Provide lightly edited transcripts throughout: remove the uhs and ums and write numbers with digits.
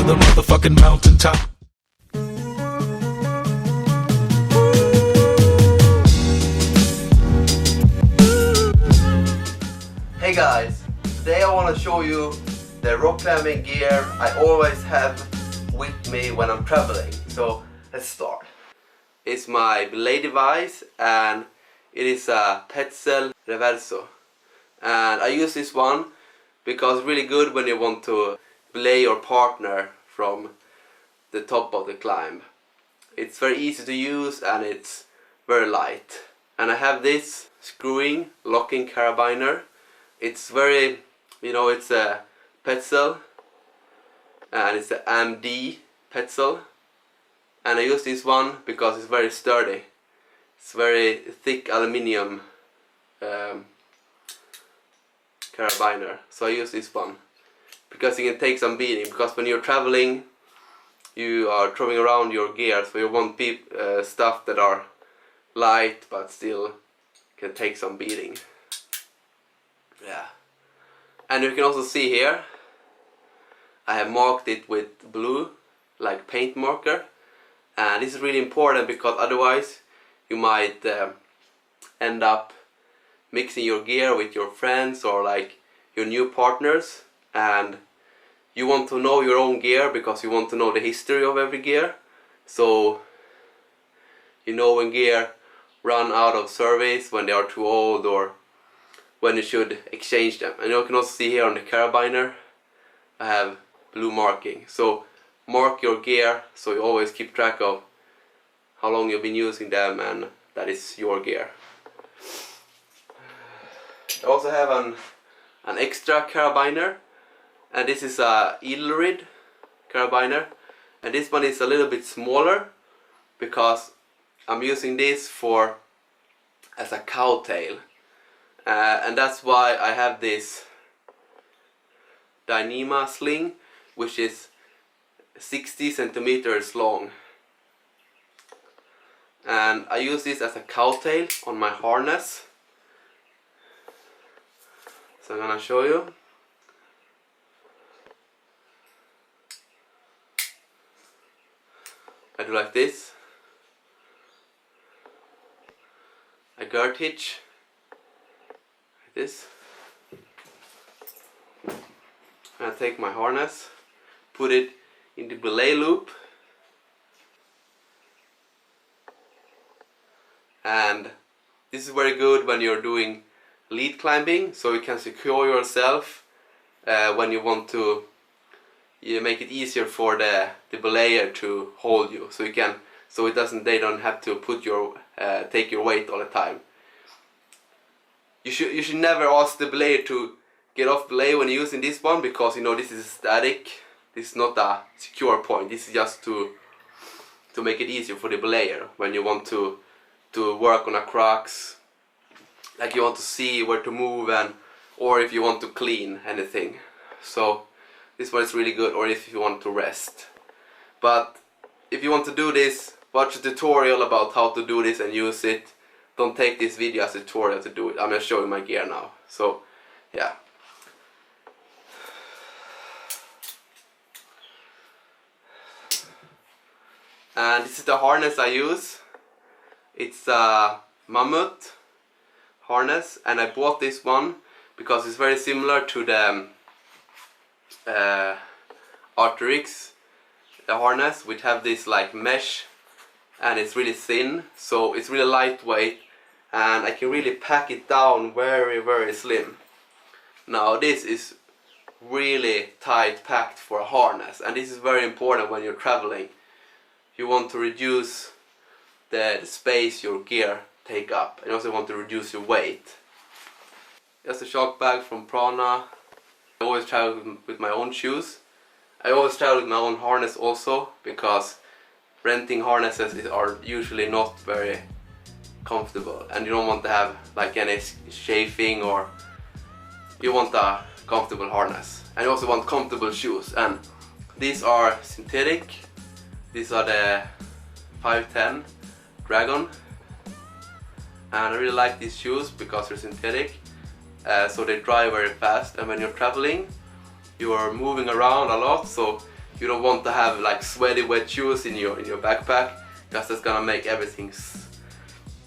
the motherfucking mountaintop. Hey guys, today I want to show you the rock climbing gear I always have with me when I'm traveling. So let's start. It's my belay device and it is a Petzl Reverso. And I use this one because it's really good when you want to belay your partner from the top of the climb. It's very easy to use and it's very light. And I have this screwing locking carabiner. It's very, it's a Petzl and it's a AMD Petzl, and I use this one because it's very sturdy. It's very thick aluminium carabiner, so I use this one because you can take some beating, because when you're traveling you are throwing around your gear, so you want stuff that are light but still can take some beating. Yeah, and you can also see here I have marked it with blue, like paint marker, and this is really important because otherwise you might end up mixing your gear with your friends or like your new partners, and you want to know your own gear because you want to know the history of every gear, so you know when gear run out of service, when they are too old, or when you should exchange them. And you can also see here on the carabiner I have blue marking. So mark your gear so you always keep track of how long you've been using them and that is your gear. I also have an extra carabiner, and this is a Edelrid carabiner, and this one is a little bit smaller because I'm using this as a cowtail. And that's why I have this Dyneema sling, which is 60 centimeters long. And I use this as a cowtail on my harness. So I'm gonna show you. I do like this. A girth hitch. This. I take my harness, put it in the belay loop, and this is very good when you're doing lead climbing, so you can secure yourself when you want to make it easier for the belayer to hold you, so they don't have to take your weight all the time. You should never ask the belayer to get off belay when you're using this one, because this is static. This is not a secure point. This is just to make it easier for the belayer when you want to work on a crux, like you want to see where to move, or if you want to clean anything. So this one is really good, or if you want to rest. But if you want to do this, watch a tutorial about how to do this and use it. Don't take this video as a tutorial to do it. I'm just showing my gear now. So, yeah. And this is the harness I use. It's a Mammoth harness, and I bought this one because it's very similar to the Arc'teryx harness, which have this like mesh, and it's really thin, so it's really lightweight, and I can really pack it down very, very slim. Now this is really tight packed for a harness, and this is very important when you're traveling. You want to reduce the space your gear take up, and you also want to reduce your weight. Just a shock bag from Prana. I always travel with my own shoes. I always travel with my own harness also, because renting harnesses are usually not very comfortable, and you don't want to have like any chafing, or you want a comfortable harness, and you also want comfortable shoes. And these are synthetic. These are the 510 Dragon, and I really like these shoes because they're synthetic, so they dry very fast, and when you're traveling you are moving around a lot, so You don't want to have like sweaty wet shoes in your backpack, because that's gonna make everything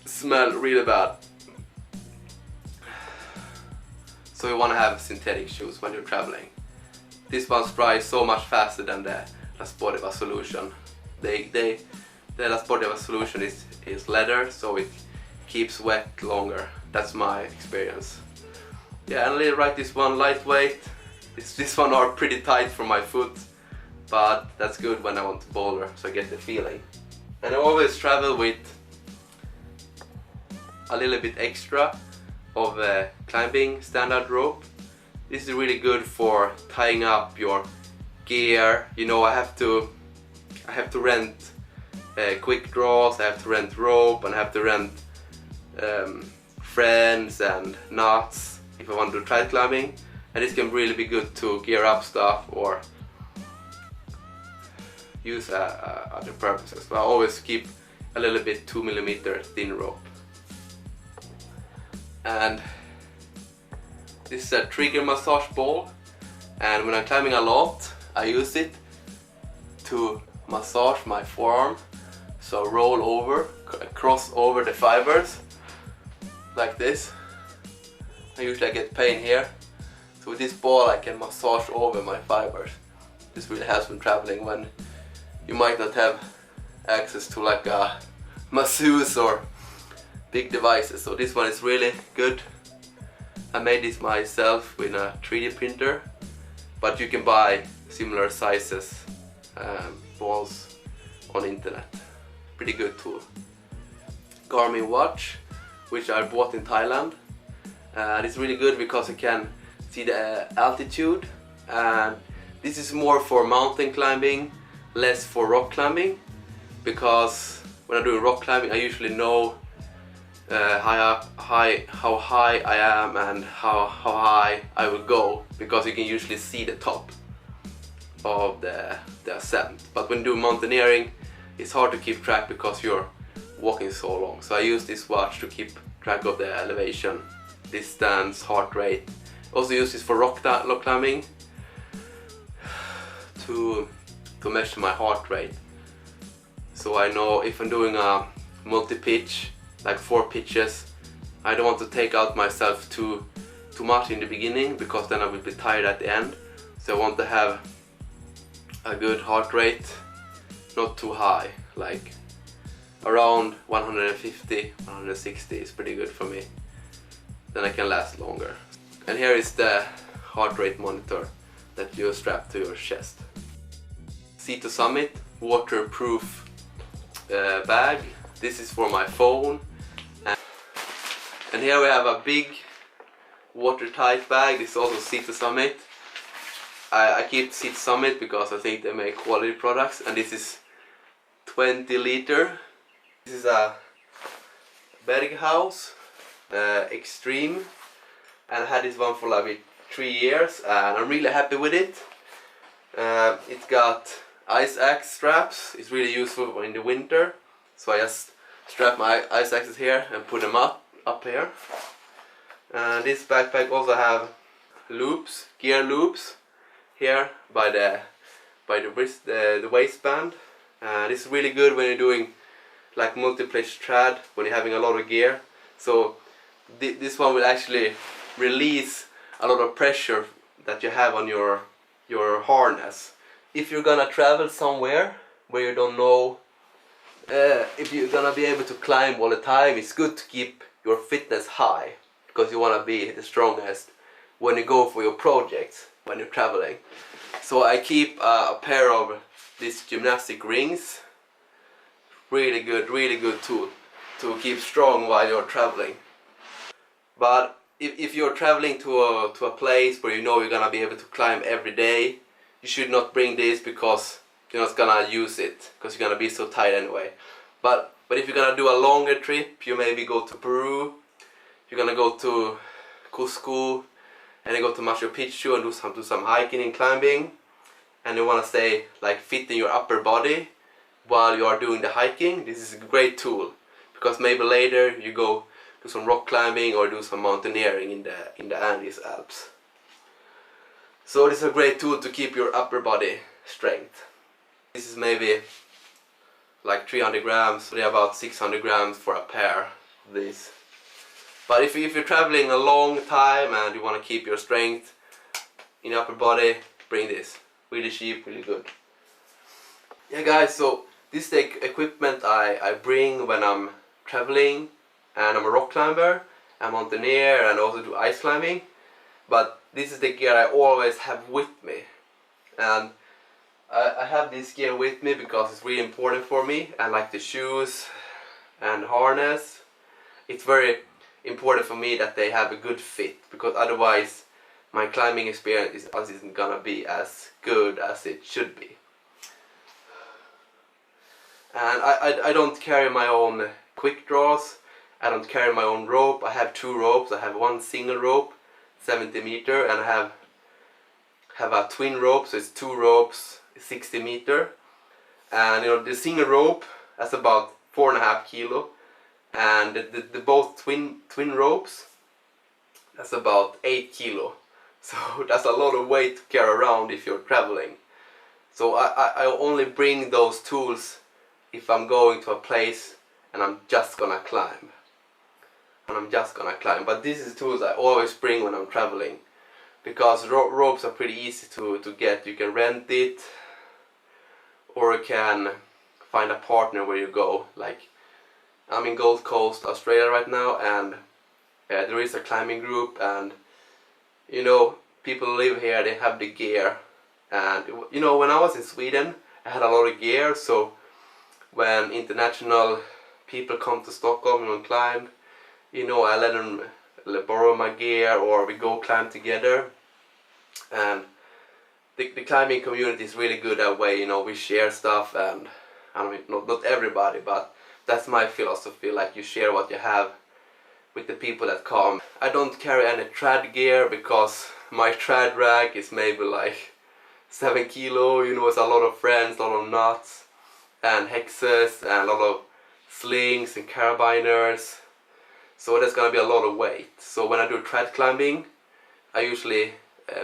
smell really bad. So you want to have synthetic shoes when you're traveling. This one dries so much faster than the La Sportiva solution. The La Sportiva solution is leather, so it keeps wet longer. That's my experience. Yeah, and I'll write this one lightweight. This one are pretty tight for my foot, but that's good when I want to boulder, so I get the feeling. And I always travel with a little bit extra of climbing standard rope. This is really good for tying up your gear. You know, I have to rent quick draws, I have to rent rope, and I have to rent friends and knots if I want to do trad climbing. And this can really be good to gear up stuff or use other purposes. But I always keep a little bit 2mm thin rope. And this is a trigger massage ball, and when I'm climbing a lot I use it to massage my forearm. So roll over, cross over the fibers like this. I usually get pain here, so with this ball I can massage over my fibers. This really helps when traveling, when you might not have access to like a masseuse or big devices. So this one is really good. I made this myself with a 3D printer, but you can buy similar sizes balls on internet. Pretty good tool. Garmin watch, which I bought in Thailand. It's really good because I can see the altitude, and this is more for mountain climbing, less for rock climbing, because when I do rock climbing I usually know how high I am and how high I will go, because you can usually see the top of the ascent. But when you do mountaineering it's hard to keep track because you're walking so long. So I use this watch to keep track of the elevation, distance, heart rate. Also use this for rock climbing to measure my heart rate. So I know if I'm doing a multi-pitch, like 4 pitches, I don't want to take out myself too much in the beginning, because then I will be tired at the end. So I want to have a good heart rate, not too high, like around 150, 160 is pretty good for me. Then I can last longer. And here is the heart rate monitor that you strap to your chest. Sea to Summit waterproof bag. This is for my phone. And here we have a big watertight bag. This is also Sea to Summit. I keep Sea to Summit because I think they make quality products, and this is 20 liter. This is a Berghaus Extreme, and I had this one for like 3 years and I'm really happy with it. It's got ice axe straps. It's really useful in the winter, so I just strap my ice axes here and put them up here. And this backpack also have loops, gear loops here by the wrist, the waistband. This is really good when you're doing like multi-pitch trad, when you're having a lot of gear. So this one will actually release a lot of pressure that you have on your harness. If you're gonna travel somewhere where you don't know if you're gonna be able to climb all the time, it's good to keep your fitness high, because you wanna be the strongest when you go for your projects when you're traveling. So I keep a pair of these gymnastic rings. Really good tool to keep strong while you're traveling. But if you're traveling to a place where you know you're gonna be able to climb every day, you should not bring this, because you're not gonna use it, because you're gonna be so tired anyway. But if you're gonna do a longer trip, you maybe go to Peru, you're gonna go to Cusco, and then go to Machu Picchu and do some hiking and climbing, and you wanna stay like fit in your upper body while you are doing the hiking, this is a great tool, because maybe later you go do some rock climbing or do some mountaineering in the Andes Alps. So this is a great tool to keep your upper body strength. This is maybe like 300 grams, they're about 600 grams for a pair of these. But if you're traveling a long time and you want to keep your strength in your upper body, bring this. Really cheap, really good. Yeah guys, so this is the equipment I bring when I'm traveling, and I'm a rock climber, I'm mountaineer and also do ice climbing. But this is the gear I always have with me. And I have this gear with me because it's really important for me, and like the shoes and harness. It's very important for me that they have a good fit, because otherwise my climbing experience isn't gonna be as good as it should be. And I don't carry my own quick draws, I don't carry my own rope. I have two ropes. I have one single rope, 70 meter, and I have a twin rope, so it's two ropes, 60 meter. And you know, the single rope that's about 4.5 kilo, and the both twin ropes, that's about 8 kilo. So that's a lot of weight to carry around if you're traveling. So I only bring those tools if I'm going to a place and I'm just gonna climb. But this is tools I always bring when I'm traveling, because ropes are pretty easy to get. You can rent it, or you can find a partner where you go. Like, I'm in Gold Coast, Australia right now, and there is a climbing group, and you know, people live here, they have the gear. And you know, when I was in Sweden, I had a lot of gear, so when international people come to Stockholm and climb, you know, I let them borrow my gear, or we go climb together. And the climbing community is really good that way. You know, we share stuff, and I mean, not everybody, but that's my philosophy. Like, you share what you have with the people that come. I don't carry any trad gear because my trad rack is maybe like 7 kilo. You know, it's a lot of friends, a lot of knots and hexes, and a lot of slings and carabiners. So there's gonna be a lot of weight. So when I do trad climbing, I usually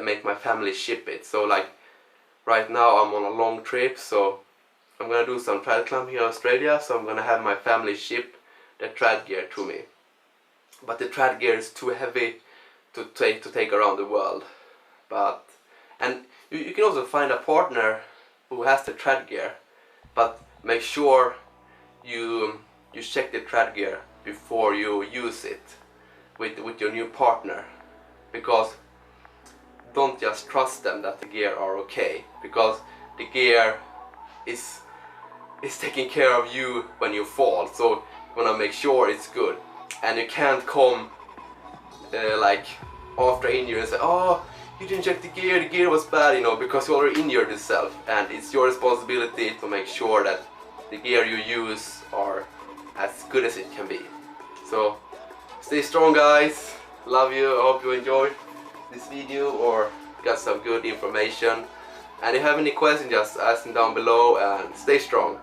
make my family ship it. So like right now I'm on a long trip, so I'm gonna do some trad climbing in Australia, so I'm gonna have my family ship the trad gear to me. But the trad gear is too heavy to take around the world. And you can also find a partner who has the trad gear, but make sure you check the trad gear before you use it with your new partner, because don't just trust them that the gear are okay, because the gear is taking care of you when you fall. So you wanna make sure it's good, and you can't come like after injury and say, oh, you didn't check the gear was bad, you know, because you already injured yourself. And it's your responsibility to make sure that the gear you use are as good as it can be. So stay strong guys, love you, I hope you enjoyed this video or got some good information. And if you have any questions, just ask them down below, and stay strong.